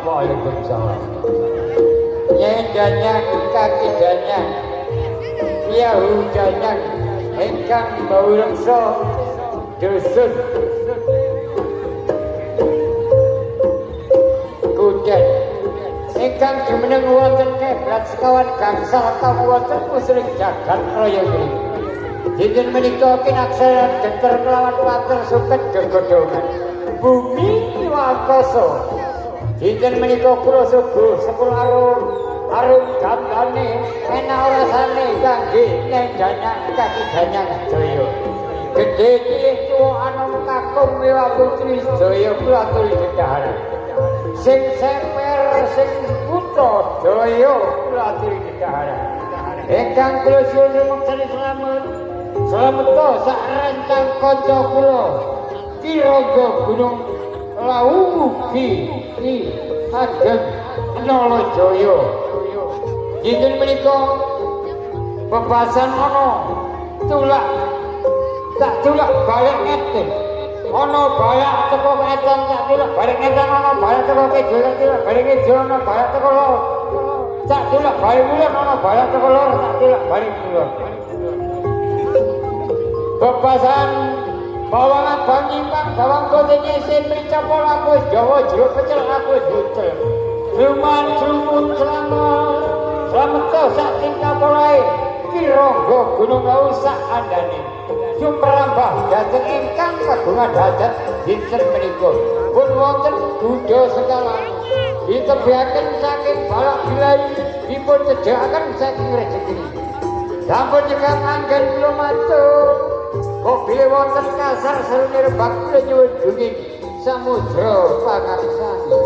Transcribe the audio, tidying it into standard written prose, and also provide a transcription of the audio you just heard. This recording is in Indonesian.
Waalaikumsalam. Nyendanyang kaki danyang, Yahu danyang, engkang bau reksa dusun kudan. Engkang jumeneng wonten keblat sekawan gangsal kamu wonten pusring jagat raya niki. Dinten menika kinaksaran genter kelawan water suket gegodhongan. Bumi wakasa. Dinten menika kula subuh 10 arum gandane enak rasane kangge nendanyang kaki danyang jaya. Gedhe cilik tuwa anom kakung miwa putri jaya kula aturi dedhaharan. Sing semer sing putra jaya kula aturi dedhaharan. Ingkang kula suwun rumeksani slamet sak rentang kanca kula Kirangga Gunung Lawugi ageng Nalajaya. Dinten menika bebasan ana tulak tak tulak balik ngeten. Ana balak teko edan tak tulak balik edan, ana balak teko kidul tak tulak balik kidul, ana balak teko lor tak tulak balik kulon, ana balak teko lor tak tulak balik kulon. Bebasan bawangan bangimpang bawang kote nyesen mencapol aku Jawa jero pecel aku hucel. Luman lumut selamat kau sak tingkah polai Kirangga Gunung Lawu sak andane. Sumrambah dhateng ingkang kagungan hajat dinten menika pun wonten Buddha sekala ditebihaken saking balak bilai dipun cedhakaken saking rezeki. Sampun cekap anggen kula matur. Kok bilih wonten kasar serune rebak kula nyuwun dunging samudra pangarsani.